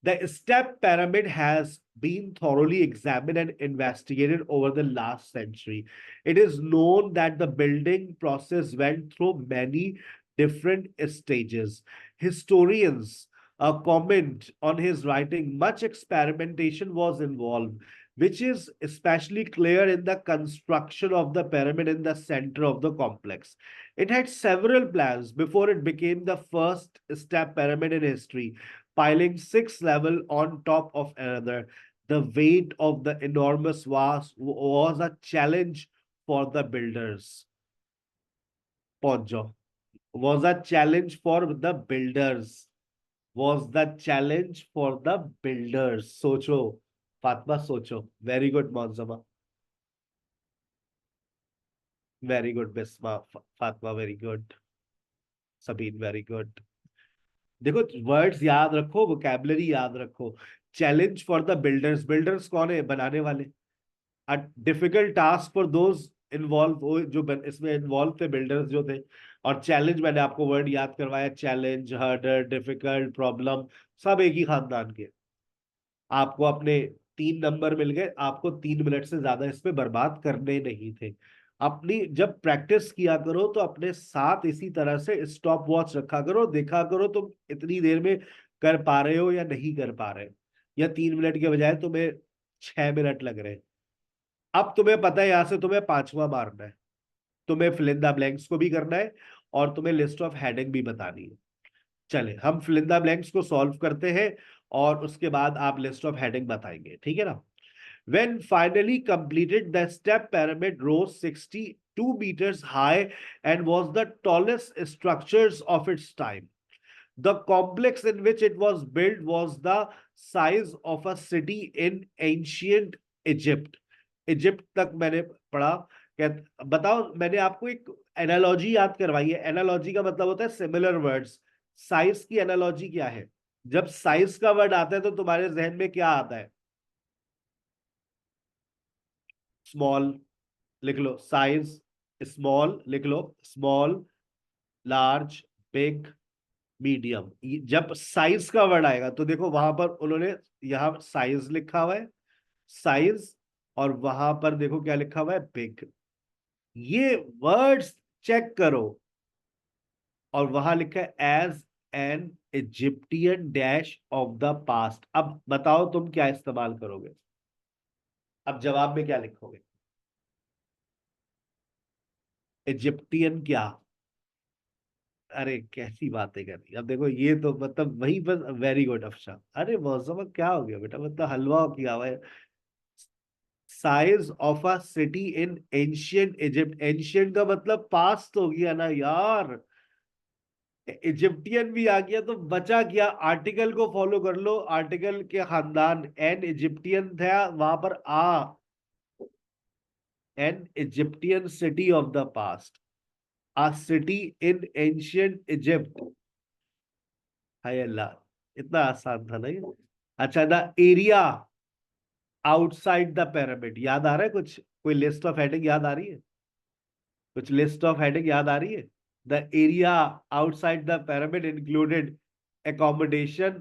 The step pyramid has been thoroughly examined and investigated over the last century. It is known that the building process went through many different stages. Historians comment on his writing, much experimentation was involved, which is especially clear in the construction of the pyramid in the center of the complex. It had several plans before it became the first step pyramid in history, piling six levels on top of another. The weight of the enormous was a challenge for the builders. Ponjo was a challenge for the builders. Was the challenge for the builders. Socho, Fatma, socho. Very good, Monzama. Very good, Bisma. Fatma, very good. Sabine, very good. देखो words याद रखो, vocabulary याद रखो। Challenge for the builders, builders कौन है? बनाने वाले। अ difficult task for those involve, वो जो इसमें इन्वॉल्व थे बिल्डर्स जो थे। और चैलेंज मैंने आपको वर्ड याद करवाया, चैलेंज, हर्डर, डिफिकल्ट, प्रॉब्लम, सब एक ही खानदान के। आपको अपने 3 नंबर मिल गए, आपको 3 मिनट से ज्यादा इसमें बर्बाद करने नहीं थे। अपनी जब प्रैक्टिस किया करो तो अपने साथ इसी तरह से स्टॉप वॉच रखा करो, देखा करो तुम इतनी देर में कर पा रहे हो या नहीं कर पा रहे, या 3 मिनट के बजाय तुम्हें 6 मिनट लग रहे हैं। अब तुम्हें पता है यहां से तुम्हें पांचवा मारना है, तुम्हें फिल इन द ब्लैंक्स को भी करना है, और तुम्हें लिस्ट ऑफ हेडिंग भी बतानी है। चले हम फिल इन द ब्लैंक्स को सॉल्व करते हैं, और उसके बाद आप लिस्ट ऑफ हेडिंग बताएंगे, ठीक है ना। When finally completed, the step pyramid rose 62 meters high and was the tallest structures of its time. The complex in which it was built was the size of a city in ancient Egypt. Egypt तक मैंने पढ़ा। क्या बताओ, मैंने आपको एक analogy याद करवाई है। एनालॉजी का मतलब होता है सिमिलर वर्ड्स। साइज की एनालॉजी क्या है? जब साइज का वर्ड आता है तो तुम्हारे जहन में क्या आता है? स्मॉल लिख लो, साइज, स्मॉल लिख लो, स्मॉल, लार्ज, बिग, मीडियम। जब साइज का वर्ड आएगा तो देखो वहां पर उन्होंने यहां साइज लिखा हुआ है, साइज, और वहां पर देखो क्या लिखा हुआ है, बिग। ये वर्ड्स चेक करो, और वहां लिखा है as an Egyptian dash of the past. अब बताओ तुम क्या इस्तेमाल करोगे? अब जवाब में क्या लिखोगे? इजिप्टियन क्या? अरे कैसी बातें कर रही, अब देखो ये तो मतलब वही बस। Very good Afsha. अरे मौसम क्या हो गया बेटा, मतलब हलवा किया हुआ है। Size of a city in ancient Egypt. Ancient का मतलब पास्ट हो गया ना यार। इजिप्टियन भी आ गया तो बचा क्या? आर्टिकल को फॉलो कर लो, आर्टिकल के खानदान। एन इजिप्टियन था वहां पर आ, an Egyptian city of the past, a city in ancient Egypt. हाय अल्लाह, इतना आसान था नहीं। अच्छा, the area outside the pyramid, याद आ रहा है कुछ? कोई लिस्ट ऑफ हेडिंग याद आ रही है? कुछ लिस्ट ऑफ हेडिंग याद आ रही है? The area outside the pyramid included accommodation.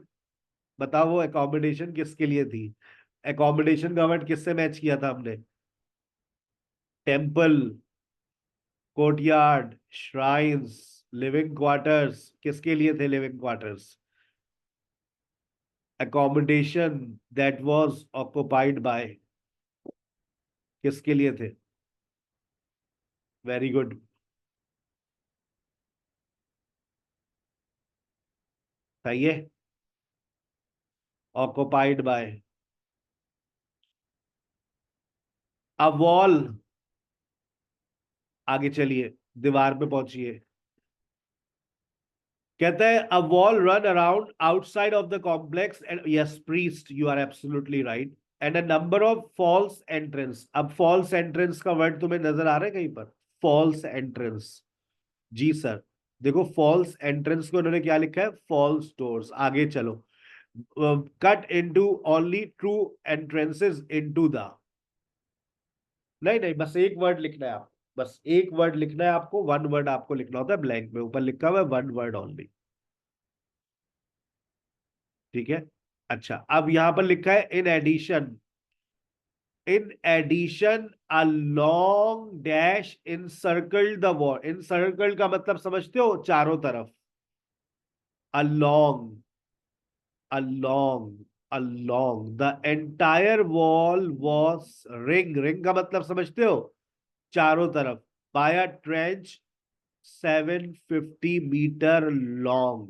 बताओ वो एकोमोडेशन किसके लिए थी? एकोमोडेशन का वर्ड किससे मैच किया था हमने? Temple, courtyard, shrines, living quarters. किसके लिए थे living quarters? accommodation that was occupied by, किसके लिए थे? Very good. सही है। Occupied by a wall. आगे चलिए, दीवार पे पहुंचिए। कहता है a wall run around outside of the complex and yes priest, you are absolutely right. And a number of false entrance. अब फॉल्स एंट्रेंस का वर्ड तुम्हें नजर आ रहा है कहीं पर? False entrance. जी सर। देखो फॉल्स एंट्रेंस को उन्होंने क्या लिखा है? False doors. आगे चलो। Cut into only true entrances into the. नहीं नहीं, बस एक वर्ड लिखना है आपको, बस एक वर्ड लिखना है आपको, वन वर्ड आपको लिखना होता है ब्लैंक में, ऊपर लिखा हुआ है वन वर्ड ओनली। ठीक है। अच्छा, अब यहां पर लिखा है in addition. In addition a long dash encircle the wall. Encircle का मतलब समझते हो? चारों तरफ। along along along the entire wall was ring का मतलब समझते हो? चारों तरफ। by a trench 750 meter long.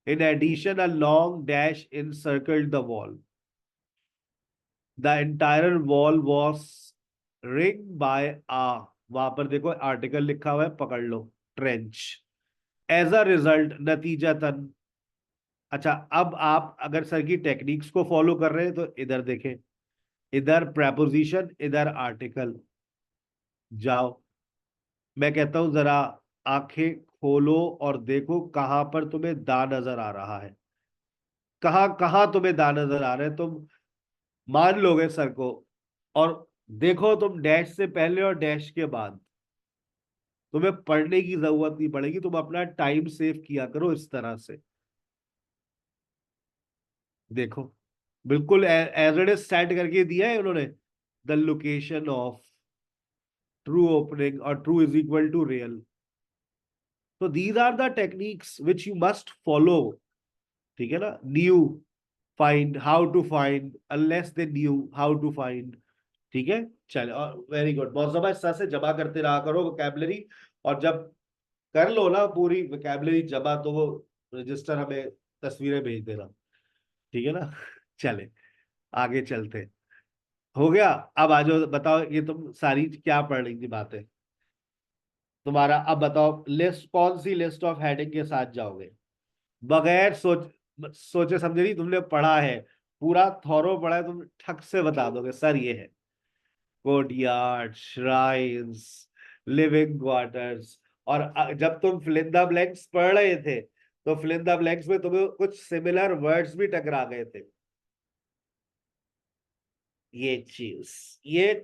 In addition, a long dash encircled the wall. The entire wall was ringed by a, वहां पर देखो आर्टिकल लिखा हुआ है, पकड़ लो, ट्रेंच। एज अ रिजल्ट, नतीजतन। अच्छा, अब आप अगर सर की टेक्निक्स को फॉलो कर रहे हैं तो इधर देखें, इधर प्रेपोजिशन, इधर आर्टिकल। जाओ, मैं कहता हूं जरा आंखें खोलो और देखो कहां पर तुम्हें दा नजर आ रहा है। कहां कहां तुम्हें दा नजर आ रहे हैं? तुम मान लोगे सर को। और देखो, तुम डैश से पहले और डैश के बाद तुम्हें पढ़ने की जरूरत नहीं पड़ेगी, तुम अपना टाइम सेव किया करो इस तरह से। देखो, बिल्कुल एज इट इज सेट करके दिया है उन्होंने। The location of true opening और true is equal to real. तो these are the techniques which you must follow. ठीक है ना? Knew, find, how to find, unless they knew how to find. ठीक है। चलो, और वेरी गुड, बहुत जबरदस्त। सर से जमा करते रहा करो वोकैबलरी। और जब कर लो ना पूरी वोकैबलरी जमा, तो वो रजिस्टर हमें तस्वीरें भेज देना। ठीक है ना? चले, आगे चलते। हो गया। अब आ जाओ, बताओ ये तुम सारी क्या पढ़ रही थी बातें? तुम्हारा अब बताओ, लिस्ट कौन सी लिस्ट ऑफ हेडिंग के साथ जाओगे? बगैर सोचे समझे नहीं, तुमने पढ़ा है, पूरा थॉरो पढ़ा है, तुम ठक से बता दोगे सर ये है। Courtyard, shrines, living quarters. और जब तुम फिल इन द ब्लैंक्स पढ़ रहे थे, तो फिल इन द ब्लैंक्स में तुम्हें कुछ सिमिलर वर्ड्स भी टकरा गए थे। ये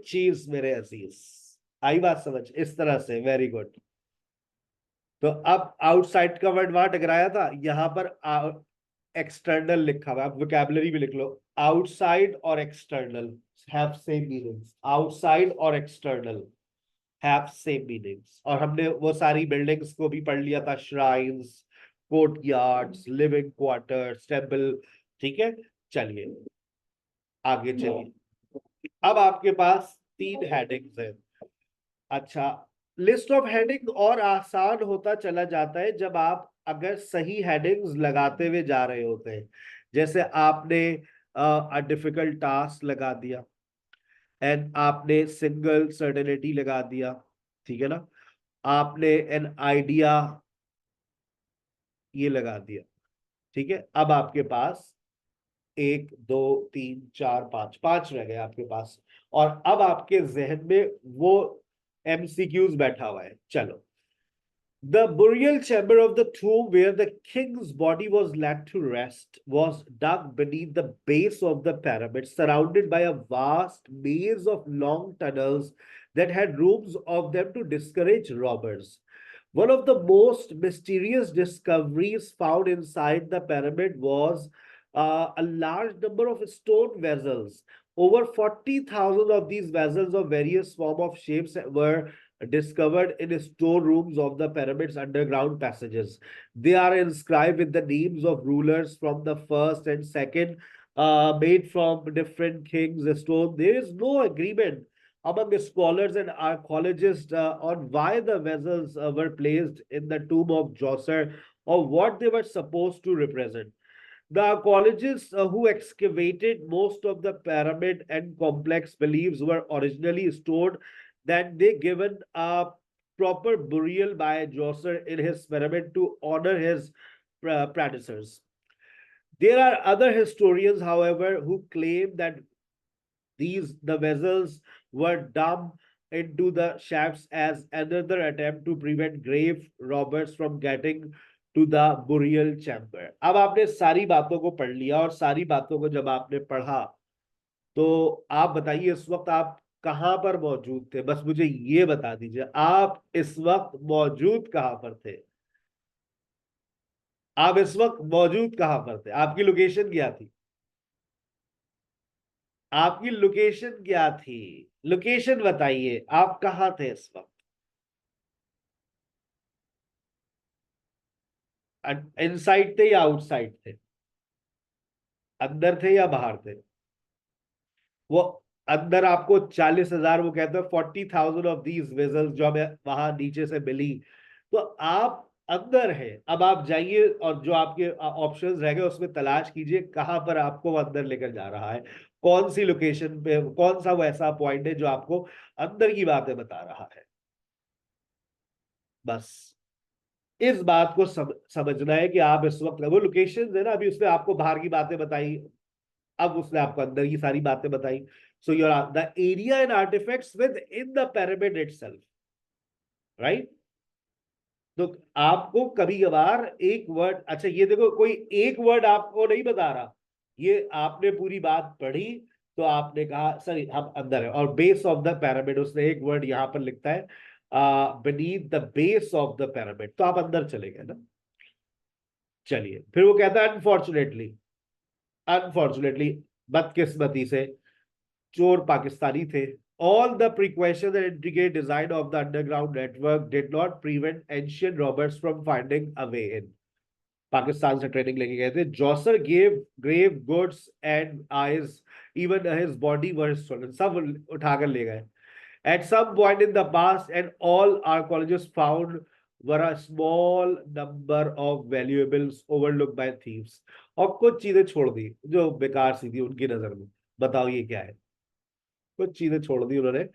चीज मेरे अजीज, आई बात समझ? इस तरह से, वेरी गुड। तो अब आउटसाइड का वर्ड वहां टकराया था, यहां पर एक्सटर्नल लिखा हुआ है। आप वोकैबुलरी भी लिख लो। आउटसाइड और external have same meanings. Outside और एक्सटर्नल हैव सेम मीनिंग्स। और हमने वो सारी बिल्डिंग्स को भी पढ़ लिया था, shrines, courtyards, living quarters, temple. ठीक है। चलिए, आगे चलिए। अब आपके पास तीन हेडिंग्स हैं। अच्छा, लिस्ट ऑफ हेडिंग और आसान होता चला जाता है जब आप अगर सही हेडिंग्स लगाते हुए जा रहे होते हैं। जैसे आपने डिफिकल्ट टास्क लगा दिया, एंड आपने सिंगल सर्टेनिटी लगा दिया। ठीक है ना? आपने एन आइडिया ये लगा दिया। ठीक है। अब आपके पास एक, दो, तीन, चार, पांच, पांच रह गए आपके पास। और अब आपके जहन में वो एमसीक्यूज बैठा हुआ है। चलो, the burial chamber of the tomb where the king's body was laid to rest was dug beneath the base of the pyramid, surrounded by a vast maze of long tunnels that had rooms of them to discourage robbers. One of the most mysterious discoveries found inside the pyramid was a large number of stone vessels. Over 40,000 of these vessels of various form of shapes were discovered in storerooms of the pyramid's underground passages. They are inscribed with the names of rulers from the first and second, made from different kings' stone. There is no agreement among scholars and archaeologists on why the vessels were placed in the tomb of Djoser or what they were supposed to represent. The archaeologists who excavated most of the pyramid and complex beliefs were originally stored that they given a proper burial by Djoser in his pyramid to honor his predecessors. There are other historians, however, who claim that the vessels were dumped into the shafts as another attempt to prevent grave robbers from getting to the burial chamber. अब आपने सारी बातों को पढ़ लिया और सारी बातों को जब आपने पढ़ा तो आप बताइए इस वक्त आप कहां पर मौजूद थे? बस मुझे ये बता दीजिए आप इस वक्त मौजूद कहां पर थे? आप इस वक्त मौजूद कहां पर थे? आपकी लोकेशन क्या थी? आपकी लोकेशन क्या थी? लोकेशन बताइए, आप कहाँ थे इस वक्त? इनसाइड थे या आउटसाइड थे? अंदर थे या बाहर थे? वो अंदर आपको 40,000, वो कहते हैं 40,000 ऑफ दीज वेजल्स जो हमें वहां नीचे से मिली, तो आप अंदर है। अब आप जाइए और जो आपके ऑप्शंस रह गए उसमें तलाश कीजिए कहां पर आपको वो अंदर लेकर जा रहा है, कौन सी लोकेशन पे, कौन सा वो ऐसा पॉइंट है जो आपको अंदर की बातें बता रहा है। बस इस बात को समझना है कि आप इस वक्त वो लोकेशन है ना, अभी उसने आपको बाहर की बातें बताई, अब उसने आपको अंदर की सारी बातें बताई। So your the area and artifacts within the pyramid itself, right? तो आपको कभी कभार एक वर्ड, अच्छा ये देखो कोई एक वर्ड आपको नहीं बता रहा, ये आपने पूरी बात पढ़ी तो आपने कहा सर हम अंदर है, और बेस ऑफ द पिरामिड उसने एक वर्ड यहां पर लिखता है, beneath the base of the pyramid, तो आप अंदर चले गए ना। चलिए फिर वो कहता है अनफॉर्चुनेटली, अनफॉर्चुनेटली बदकिस्मती से चोर पाकिस्तानी थे। All the precautions and intricate design of the underground network did not prevent ancient robbers from finding a way in. Pakistan से ट्रेनिंग लेके गए थे। Djoser gave grave goods and eyes, even his body were stolen, सब उठाकर ले गए। At some point in the past, and all archaeologists found were a small number of valuables overlooked by thieves. और कुछ चीजें छोड़ दी जो बेकार सी थी उनकी नजर में। बताओ ये क्या है? कुछ चीजें छोड़ दी उन्होंने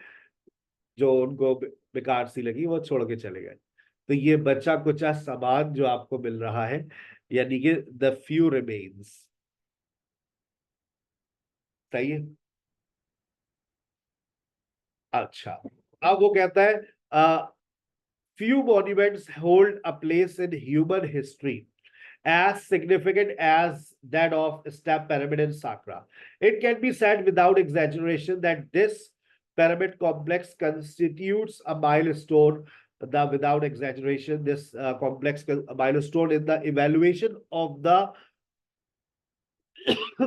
जो उनको बेकार सी लगी, वो छोड़ के चले गए। तो ये बचा कुचा सामान जो आपको मिल रहा है, यानी कि द फ्यू रिमेन्स। सही है। अच्छा, अब वो कहता है few monuments hold a place in human history as significant as that of Step Pyramid in Sakra. It can be said without exaggeration that this pyramid complex constitutes a milestone. Without exaggeration, this complex a milestone in the evaluation of the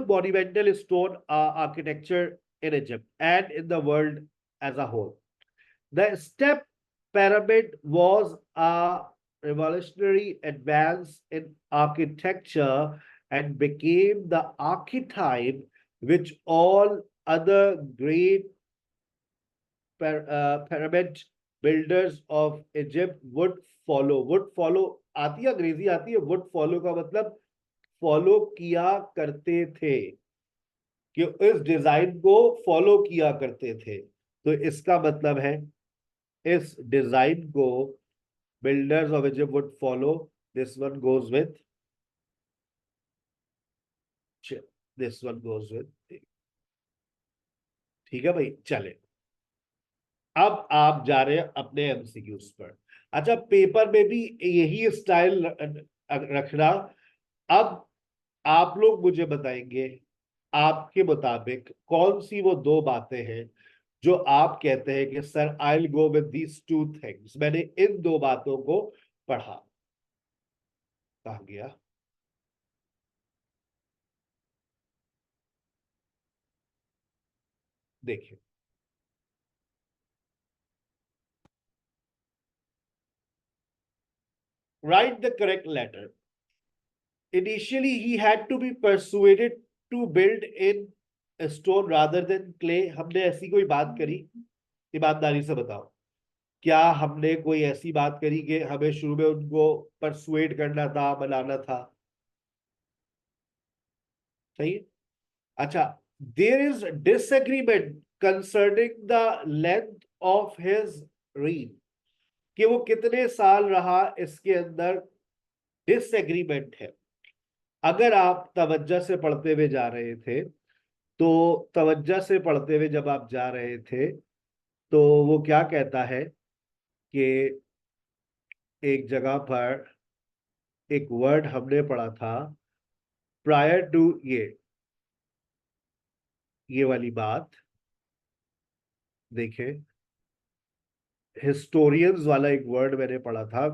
monumental stone architecture in Egypt and in the world as a whole. The step pyramid was a revolutionary advance in architecture and became the archetype which all other great pyramid builders of Egypt would follow. Would follow आती है, अंग्रेजी आती है। would follow का मतलब follow किया करते थे, कि इस डिजाइन को फॉलो किया करते थे। तो इसका मतलब है इस डिजाइन को builders of Egypt would follow. This one goes with, this one goes with. ठीक है भाई, चले। अब आप जा रहे हैं अपने एमसीक्यूज पर। अच्छा, पेपर में भी यही स्टाइल रखना। अब आप लोग मुझे बताएंगे आपके मुताबिक कौन सी वो दो बातें हैं जो आप कहते हैं कि sir I will go with these two things, मैंने इन दो बातों को पढ़ा। कहा गया? देखिए, write the correct letter. Initially, he had to be persuaded to build in a stone rather than clay. हमने ऐसी कोई बात करी? ईमानदारी से बताओ। क्या हमने कोई ऐसी बात करी कि हमें शुरू में उनको परसुएट करना था, मनाना था? सही है। अच्छा, there is disagreement concerning the length of his reign, कि वो कितने साल रहा, इसके अंदर डिसएग्रीमेंट है। अगर आप तवज्जो से पढ़ते हुए जा रहे थे, तो तवज्जो से पढ़ते हुए जब आप जा रहे थे, तो वो क्या कहता है कि एक जगह पर एक वर्ड हमने पढ़ा था, प्रायर टू ये वाली बात देखें। हिस्टोरियंस वाला एक वर्ड मैंने पढ़ा था,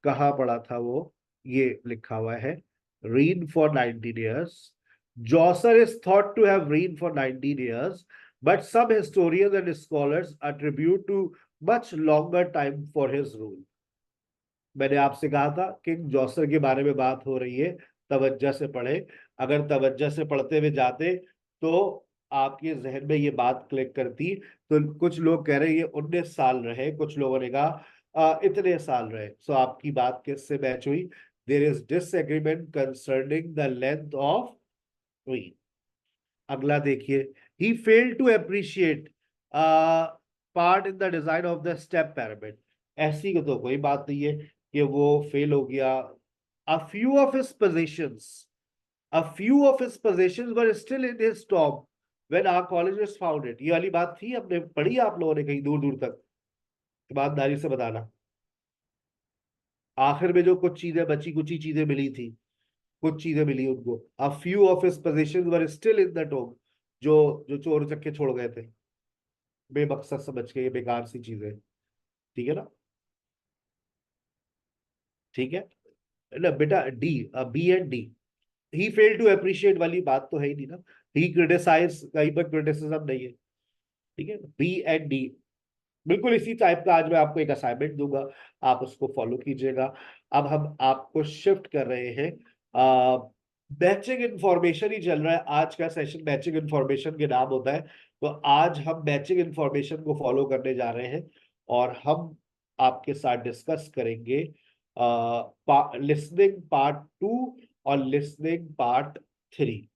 कहाँ पढ़ा था वो? ये लिखा हुआ है, reign for 19 years. Chaucer is thought to have reigned for 19 years, but some historians and scholars attribute to much longer time for his rule. मैंने आपसे कहा था किंग जॉसर के बारे में बात हो रही है, तवज्जो से पढ़े। अगर तवज्जो से पढ़ते हुए जाते तो आपके जहन में ये बात क्लिक करती। तो कुछ लोग कह रहे हैं ये 19 साल रहे, कुछ लोगों ने कहा इतने साल रहे। सो आपकी बात किससे मैच हुई? There is disagreement concerning the length of reign. अगला देखिए, he failed to appreciate part in the design of the step pyramid. ऐसी को तो कोई बात नहीं है कि वो फेल हो गया। a few of his possessions a few of his possessions were still in his tomb when our college was founded. ये वाली बात थी, हमने पढ़ी आप लोगों ने कहीं दूर दूर तक? ईमानदारी से बताना। आखिर में जो कुछ चीजें बची, कुछ ही चीजें मिली थी, कुछ चीजें मिली उनको। a few of his possessions were still in the tomb. जो जो चोर चक्के छोड़ गए थे, बेमकसद समझ के, ये बेकार सी चीजें। ठीक है ना? ठीक है ना बेटा? D, B and D. He fail to appreciate वाली बात तो है ही नहीं ना। ही क्रिटिसाइज, कहीं पर क्रिटिसिज्म नहीं है। ठीक है, बी एंड डी। बिल्कुल इसी टाइप का आज मैं आपको एक असाइनमेंट दूंगा, आप उसको फॉलो कीजिएगा। अब हम आपको शिफ्ट कर रहे हैं, मैचिंग इंफॉर्मेशन ही चल रहा है आज का सेशन, मैचिंग इंफॉर्मेशन के नाम होता है। तो आज हम मैचिंग इंफॉर्मेशन को फॉलो करने जा रहे हैं, और हम आपके साथ डिस्कस करेंगे लिसनिंग पार्ट 2 और लिसनिंग पार्ट 3।